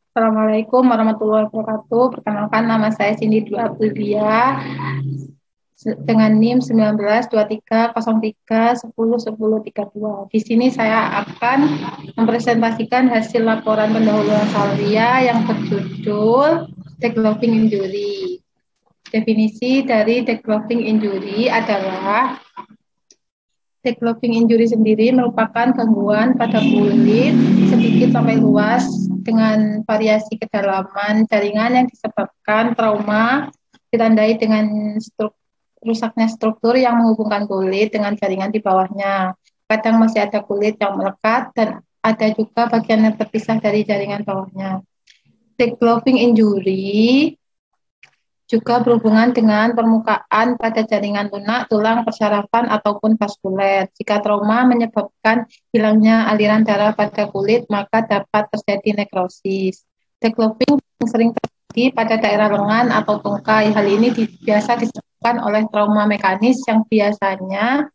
Assalamualaikum warahmatullahi wabarakatuh. Perkenalkan nama saya Cindy Dwi Aprilia dengan NIM 192303101032. Di sini saya akan mempresentasikan hasil laporan pendahuluan salvia yang berjudul Developing Injury. Definisi dari developing injury adalah developing injury sendiri merupakan gangguan pada kulit sedikit sampai luas dengan variasi kedalaman jaringan yang disebabkan trauma ditandai dengan rusaknya struktur yang menghubungkan kulit dengan jaringan di bawahnya. Kadang masih ada kulit yang melekat dan ada juga bagian yang terpisah dari jaringan bawahnya. Developing injury juga berhubungan dengan permukaan pada jaringan lunak, tulang, persarafan, ataupun vaskuler. Jika trauma menyebabkan hilangnya aliran darah pada kulit, maka dapat terjadi nekrosis. Developing sering terjadi pada daerah lengan atau tungkai. Hal ini biasa disebabkan oleh trauma mekanis yang biasanya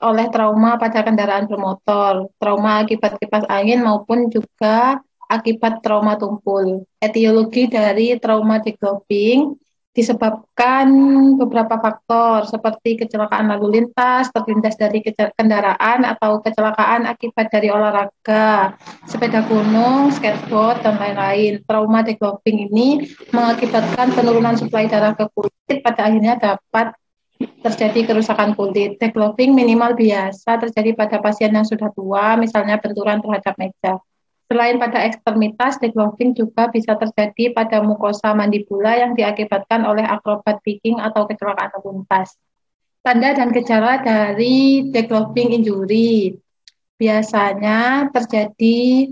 oleh trauma pada kendaraan bermotor, trauma akibat kipas angin, maupun juga akibat trauma tumpul. Etiologi dari trauma developing disebabkan beberapa faktor seperti kecelakaan lalu lintas, terlindas dari kendaraan atau kecelakaan akibat dari olahraga, sepeda gunung, skateboard, dan lain-lain. Trauma developing ini mengakibatkan penurunan suplai darah ke kulit, pada akhirnya dapat terjadi kerusakan kulit. Developing minimal biasa terjadi pada pasien yang sudah tua, misalnya benturan terhadap meja. Selain pada ekstremitas, developing juga bisa terjadi pada mukosa mandibula yang diakibatkan oleh akrobat biking atau kecelakaan lalu lintas. Tanda dan gejala dari developing injury biasanya terjadi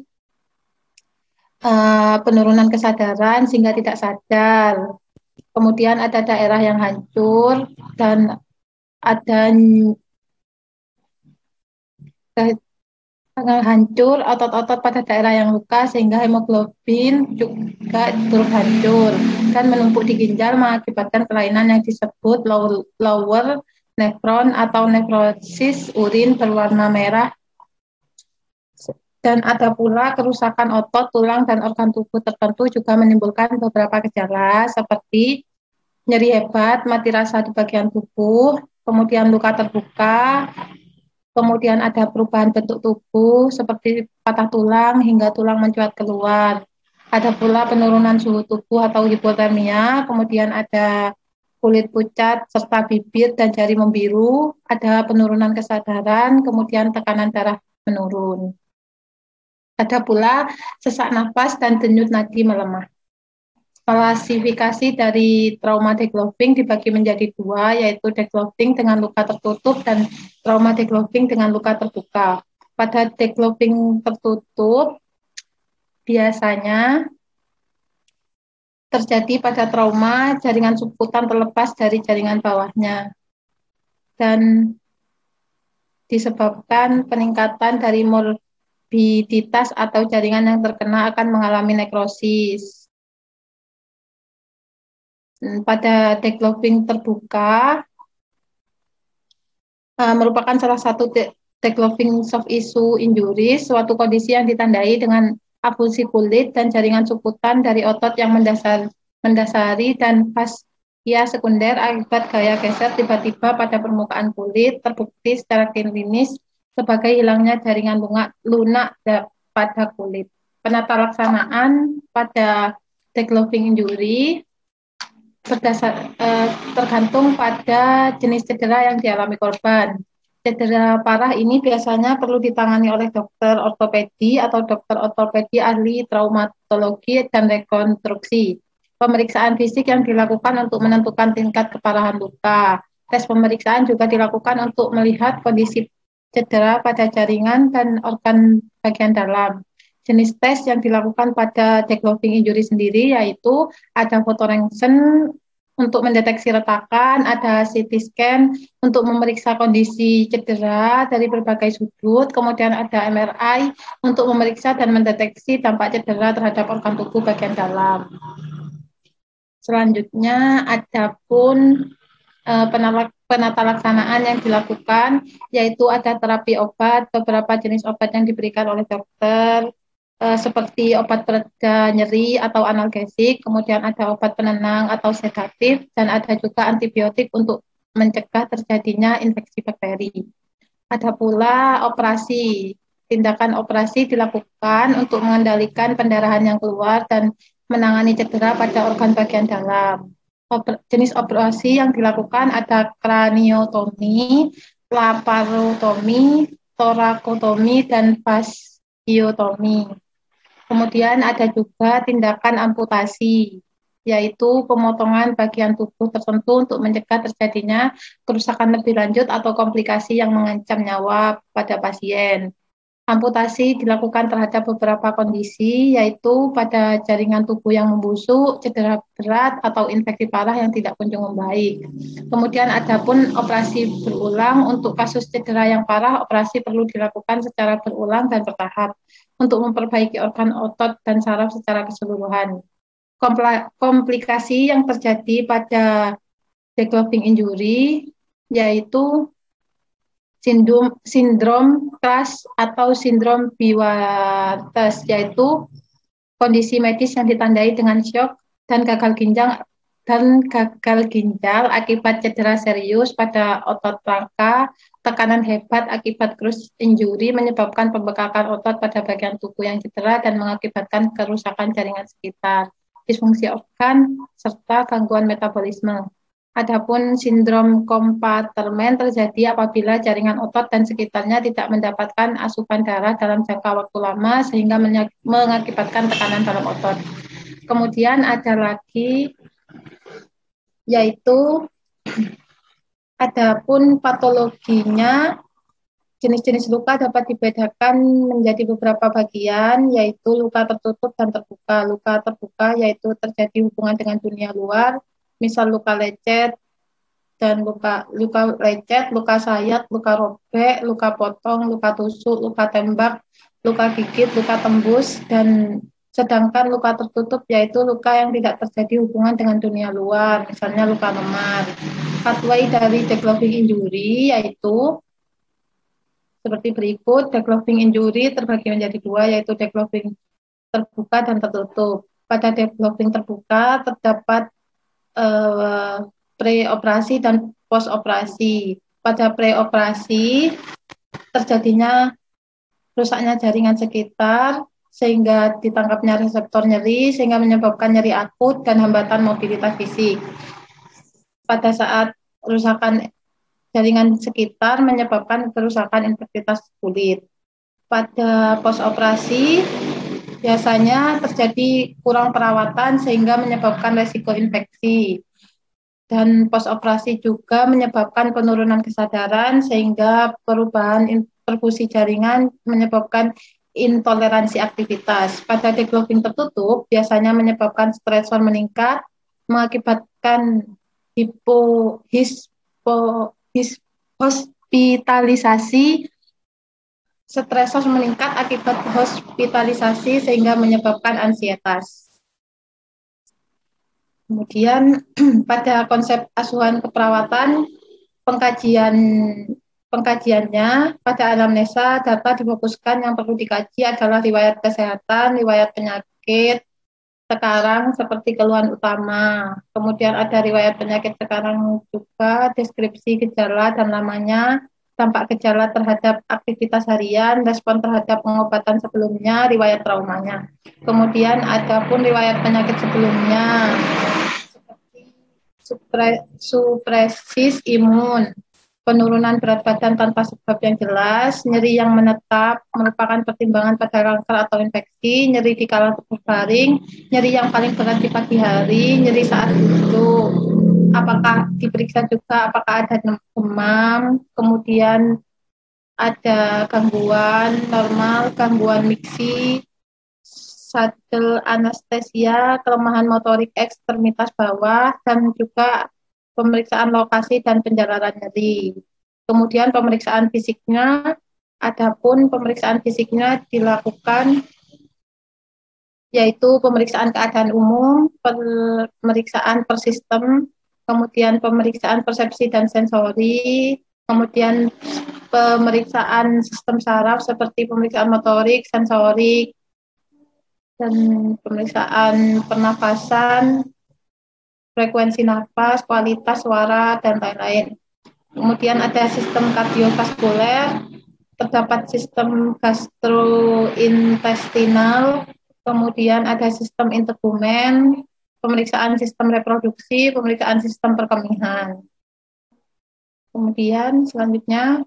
penurunan kesadaran sehingga tidak sadar. Kemudian ada daerah yang hancur dan ada hancur otot-otot pada daerah yang luka sehingga hemoglobin juga turut hancur dan menumpuk di ginjal mengakibatkan kelainan yang disebut lower nephron atau nefrosis urin berwarna merah, dan ada pula kerusakan otot, tulang, dan organ tubuh tertentu juga menimbulkan beberapa gejala seperti nyeri hebat, mati rasa di bagian tubuh, kemudian luka terbuka, kemudian ada perubahan bentuk tubuh seperti patah tulang hingga tulang mencuat keluar. Ada pula penurunan suhu tubuh atau hipotermia, kemudian ada kulit pucat serta bibir dan jari membiru, ada penurunan kesadaran, kemudian tekanan darah menurun. Ada pula sesak nafas dan denyut nadi melemah. Klasifikasi dari trauma degloving dibagi menjadi dua, yaitu degloving dengan luka tertutup dan trauma degloving dengan luka terbuka. Pada degloving tertutup, biasanya terjadi pada trauma jaringan subkutan terlepas dari jaringan bawahnya dan disebabkan peningkatan dari morbiditas atau jaringan yang terkena akan mengalami nekrosis. Pada degloving terbuka merupakan salah satu degloving soft tissue injury, suatu kondisi yang ditandai dengan avulsi kulit dan jaringan subkutan dari otot yang mendasari dan fascia sekunder akibat gaya geser tiba-tiba pada permukaan kulit, terbukti secara klinis sebagai hilangnya jaringan lunak pada kulit. Penata laksanaan pada degloving injury tergantung pada jenis cedera yang dialami korban. Cedera parah ini biasanya perlu ditangani oleh dokter ortopedi atau dokter ortopedi ahli traumatologi dan rekonstruksi. Pemeriksaan fisik yang dilakukan untuk menentukan tingkat keparahan luka. Tes pemeriksaan juga dilakukan untuk melihat kondisi cedera pada jaringan dan organ bagian dalam. Jenis tes yang dilakukan pada degloving injury sendiri yaitu ada foto röntgen untuk mendeteksi retakan, ada CT scan untuk memeriksa kondisi cedera dari berbagai sudut, kemudian ada MRI untuk memeriksa dan mendeteksi dampak cedera terhadap organ tubuh bagian dalam. Selanjutnya ada pun penata laksanaan yang dilakukan, yaitu ada terapi obat, beberapa jenis obat yang diberikan oleh dokter, seperti obat pereda nyeri atau analgesik, kemudian ada obat penenang atau sedatif, dan ada juga antibiotik untuk mencegah terjadinya infeksi bakteri. Ada pula operasi. Tindakan operasi dilakukan untuk mengendalikan pendarahan yang keluar dan menangani cedera pada organ bagian dalam. Jenis operasi yang dilakukan ada kraniotomi, laparotomi, torakotomi, dan fasciotomi. Kemudian ada juga tindakan amputasi, yaitu pemotongan bagian tubuh tertentu untuk mencegah terjadinya kerusakan lebih lanjut atau komplikasi yang mengancam nyawa pada pasien. Amputasi dilakukan terhadap beberapa kondisi, yaitu pada jaringan tubuh yang membusuk, cedera berat, atau infeksi parah yang tidak kunjung membaik. Kemudian ada pun operasi berulang. Untuk kasus cedera yang parah, operasi perlu dilakukan secara berulang dan bertahap untuk memperbaiki organ otot dan saraf secara keseluruhan. Komplikasi yang terjadi pada degloving injury yaitu sindrom CRASH atau sindrom Biwates, yaitu kondisi medis yang ditandai dengan shock dan gagal ginjal akibat cedera serius pada otot rangka, tekanan hebat akibat crush injury menyebabkan pembekakan otot pada bagian tubuh yang cedera dan mengakibatkan kerusakan jaringan sekitar, disfungsi organ, serta gangguan metabolisme. Adapun sindrom kompartemen terjadi apabila jaringan otot dan sekitarnya tidak mendapatkan asupan darah dalam jangka waktu lama sehingga mengakibatkan tekanan dalam otot. Kemudian ada lagi yaitu adapun patologinya, jenis-jenis luka dapat dibedakan menjadi beberapa bagian, yaitu luka tertutup dan terbuka. Luka terbuka yaitu terjadi hubungan dengan dunia luar, misal luka lecet dan luka lecet, luka sayat, luka robek, luka potong, luka tusuk, luka tembak, luka gigit, luka tembus, dan sedangkan luka tertutup yaitu luka yang tidak terjadi hubungan dengan dunia luar, misalnya luka memar. Pathway dari degloving injury yaitu seperti berikut. Degloving injury terbagi menjadi dua, yaitu degloving terbuka dan tertutup. Pada degloving terbuka terdapat pre-operasi dan post-operasi. Pada pre-operasi terjadinya rusaknya jaringan sekitar sehingga ditangkapnya reseptor nyeri sehingga menyebabkan nyeri akut dan hambatan mobilitas fisik. Pada saat kerusakan jaringan sekitar menyebabkan kerusakan integritas kulit. Pada post-operasi biasanya terjadi kurang perawatan sehingga menyebabkan resiko infeksi. Dan post-operasi juga menyebabkan penurunan kesadaran sehingga perubahan perfusi jaringan menyebabkan intoleransi aktivitas. Pada degloving tertutup biasanya menyebabkan stresor meningkat, mengakibatkan hospitalisasi. Stresor meningkat akibat hospitalisasi sehingga menyebabkan ansietas. Kemudian pada konsep asuhan keperawatan, pengkajiannya pada anamnesa data difokuskan yang perlu dikaji adalah riwayat kesehatan, riwayat penyakit sekarang seperti keluhan utama. Kemudian ada riwayat penyakit sekarang juga, deskripsi gejala dan namanya, dampak gejala terhadap aktivitas harian, respon terhadap pengobatan sebelumnya, riwayat traumanya. Kemudian ada pun riwayat penyakit sebelumnya, seperti supresis imun, penurunan berat badan tanpa sebab yang jelas, nyeri yang menetap, merupakan pertimbangan pada kanker atau infeksi, nyeri di kala berbaring, nyeri yang paling berat di pagi hari, nyeri saat duduk. Apakah diperiksa juga apakah ada demam, kemudian ada gangguan normal, gangguan miksi, sadel anestesia, kelemahan motorik ekstremitas bawah, dan juga pemeriksaan lokasi dan penjalanan nyeri. Kemudian pemeriksaan fisiknya, adapun pemeriksaan fisiknya dilakukan yaitu pemeriksaan keadaan umum, pemeriksaan per sistem, kemudian pemeriksaan persepsi dan sensori, kemudian pemeriksaan sistem saraf seperti pemeriksaan motorik, sensorik, dan pemeriksaan pernafasan, frekuensi nafas, kualitas suara, dan lain-lain. Kemudian ada sistem kardiovaskuler, terdapat sistem gastrointestinal, kemudian ada sistem integumen, pemeriksaan sistem reproduksi, pemeriksaan sistem perkemihan. Kemudian selanjutnya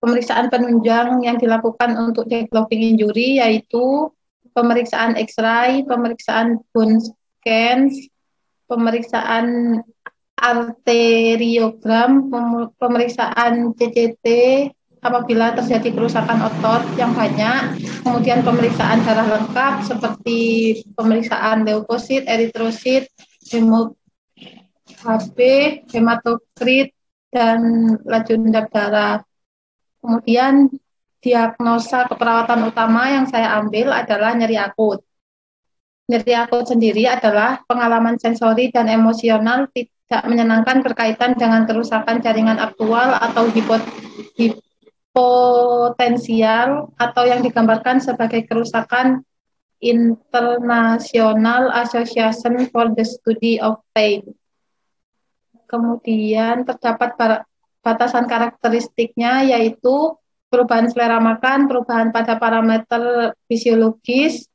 pemeriksaan penunjang yang dilakukan untuk developing injury yaitu pemeriksaan X-ray, pemeriksaan bone scans, pemeriksaan arteriogram, pemeriksaan CCT apabila terjadi kerusakan otot yang banyak, kemudian pemeriksaan darah lengkap seperti pemeriksaan leukosit, eritrosit, HB, hematokrit, dan laju endap darah. Kemudian diagnosa keperawatan utama yang saya ambil adalah nyeri akut. Nyeri akut sendiri adalah pengalaman sensori dan emosional tidak menyenangkan berkaitan dengan kerusakan jaringan aktual atau hipotensial atau yang digambarkan sebagai kerusakan International Association for the Study of Pain. Kemudian terdapat batasan karakteristiknya yaitu perubahan selera makan, perubahan pada parameter fisiologis,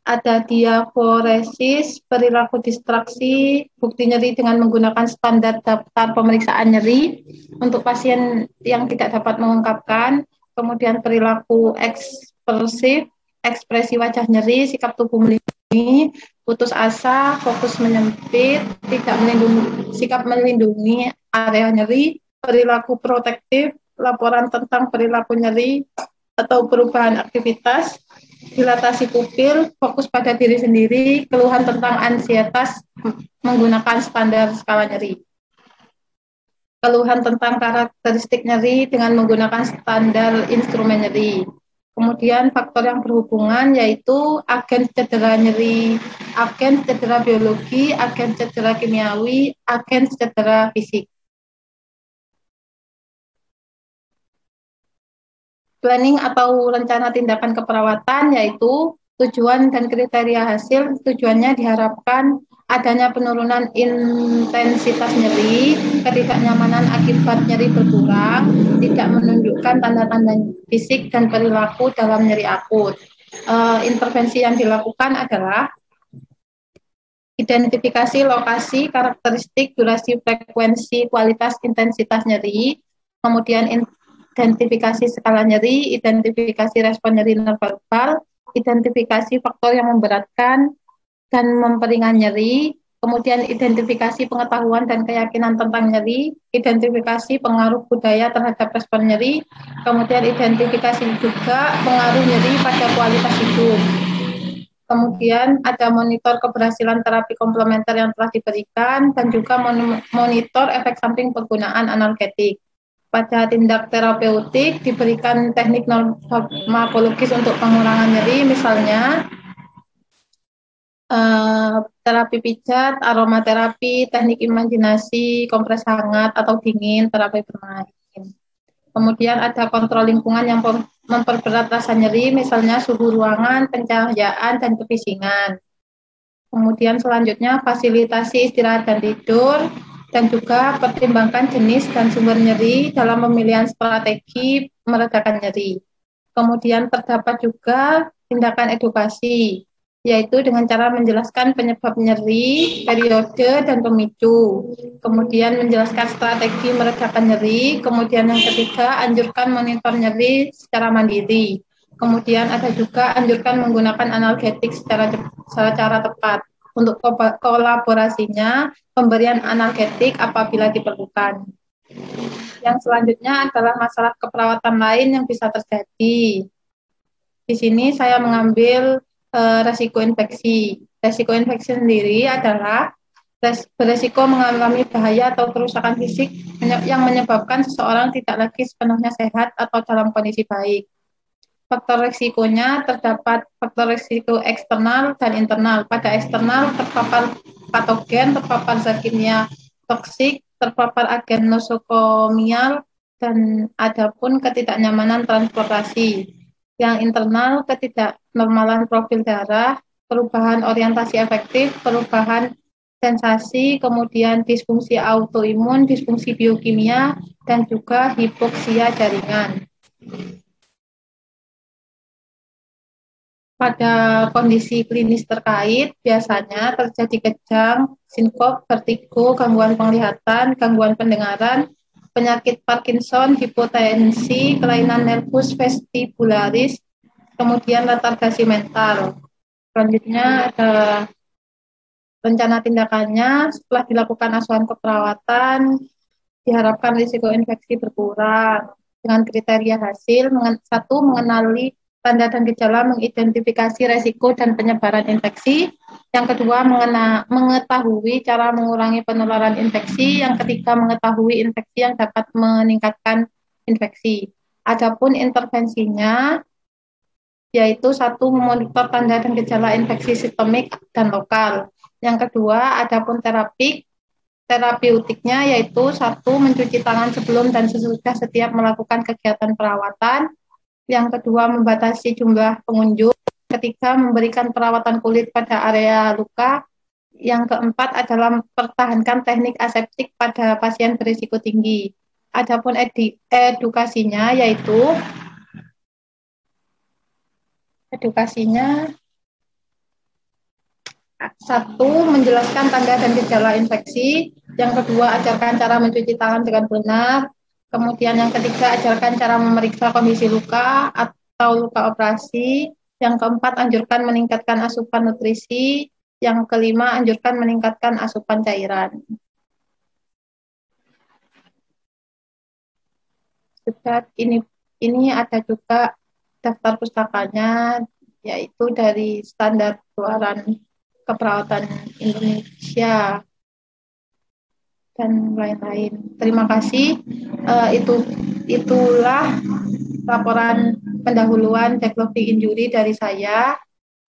ada diaforesis, perilaku distraksi, bukti nyeri dengan menggunakan standar daftar pemeriksaan nyeri untuk pasien yang tidak dapat mengungkapkan, kemudian perilaku ekspresif, ekspresi wajah nyeri, sikap tubuh melindungi, putus asa, fokus menyempit, tidak melindungi, sikap melindungi area nyeri, perilaku protektif, laporan tentang perilaku nyeri atau perubahan aktivitas, dilatasi pupil, fokus pada diri sendiri, keluhan tentang ansietas menggunakan standar skala nyeri. Keluhan tentang karakteristik nyeri dengan menggunakan standar instrumen nyeri. Kemudian faktor yang berhubungan yaitu agen cedera nyeri, agen cedera biologi, agen cedera kimiawi, agen cedera fisik. Planning atau rencana tindakan keperawatan yaitu tujuan dan kriteria hasil. Tujuannya diharapkan adanya penurunan intensitas nyeri, ketidaknyamanan akibat nyeri berkurang, tidak menunjukkan tanda-tanda fisik dan perilaku dalam nyeri akut. Intervensi yang dilakukan adalah identifikasi lokasi, karakteristik, durasi, frekuensi, kualitas, intensitas nyeri, kemudian identifikasi skala nyeri, identifikasi respon nyeri nonverbal, identifikasi faktor yang memberatkan dan memperingan nyeri, kemudian identifikasi pengetahuan dan keyakinan tentang nyeri, identifikasi pengaruh budaya terhadap respon nyeri, kemudian identifikasi juga pengaruh nyeri pada kualitas hidup. Kemudian ada monitor keberhasilan terapi komplementer yang telah diberikan dan juga monitor efek samping penggunaan analgetik. Pada tindak terapeutik diberikan teknik farmakologis untuk pengurangan nyeri, misalnya terapi pijat, aromaterapi, teknik imajinasi, kompres hangat atau dingin, terapi bermain. Kemudian ada kontrol lingkungan yang memperberat rasa nyeri, misalnya suhu ruangan, pencahayaan, dan kebisingan. Kemudian selanjutnya fasilitasi istirahat dan tidur, dan juga pertimbangkan jenis dan sumber nyeri dalam pemilihan strategi meredakan nyeri. Kemudian terdapat juga tindakan edukasi, yaitu dengan cara menjelaskan penyebab nyeri, periode, dan pemicu. Kemudian menjelaskan strategi meredakan nyeri. Kemudian yang ketiga, anjurkan monitor nyeri secara mandiri. Kemudian ada juga anjurkan menggunakan analgetik secara tepat. Untuk kolaborasinya, pemberian analgetik apabila diperlukan. Yang selanjutnya adalah masalah keperawatan lain yang bisa terjadi. Di sini saya mengambil resiko infeksi. Resiko infeksi sendiri adalah beresiko mengalami bahaya atau kerusakan fisik yang menyebabkan seseorang tidak lagi sepenuhnya sehat atau dalam kondisi baik. Faktor risikonya terdapat faktor risiko eksternal dan internal. Pada eksternal terpapar patogen, terpapar zat kimia toksik, terpapar agen nosokomial, dan adapun ketidaknyamanan transportasi. Yang internal, ketidaknormalan profil darah, perubahan orientasi efektif, perubahan sensasi, kemudian disfungsi autoimun, disfungsi biokimia, dan juga hipoksia jaringan. Pada kondisi klinis terkait, biasanya terjadi kejang, sinkop, vertigo, gangguan penglihatan, gangguan pendengaran, penyakit Parkinson, hipotensi, kelainan nervus vestibularis, kemudian retardasi mental. Selanjutnya ada rencana tindakannya setelah dilakukan asuhan keperawatan, diharapkan risiko infeksi berkurang. Dengan kriteria hasil, satu, mengenali tanda dan gejala, mengidentifikasi resiko dan penyebaran infeksi. Yang kedua, mengetahui cara mengurangi penularan infeksi. Yang ketiga, mengetahui infeksi yang dapat meningkatkan infeksi. Adapun intervensinya, yaitu satu, memonitor tanda dan gejala infeksi sistemik dan lokal. Yang kedua, adapun terapeutiknya yaitu satu, mencuci tangan sebelum dan sesudah setiap melakukan kegiatan perawatan. Yang kedua, membatasi jumlah pengunjung. Ketiga, memberikan perawatan kulit pada area luka. Yang keempat adalah mempertahankan teknik aseptik pada pasien berisiko tinggi. Adapun edukasinya satu, menjelaskan tanda dan gejala infeksi. Yang kedua, ajarkan cara mencuci tangan dengan benar. Kemudian yang ketiga, ajarkan cara memeriksa kondisi luka atau luka operasi. Yang keempat, anjurkan meningkatkan asupan nutrisi. Yang kelima, anjurkan meningkatkan asupan cairan. Sudah, ini ada juga daftar pustakanya, yaitu dari Standar Keluaran Keperawatan Indonesia dan lain-lain. Terima kasih. Itulah laporan pendahuluan developing injury dari saya.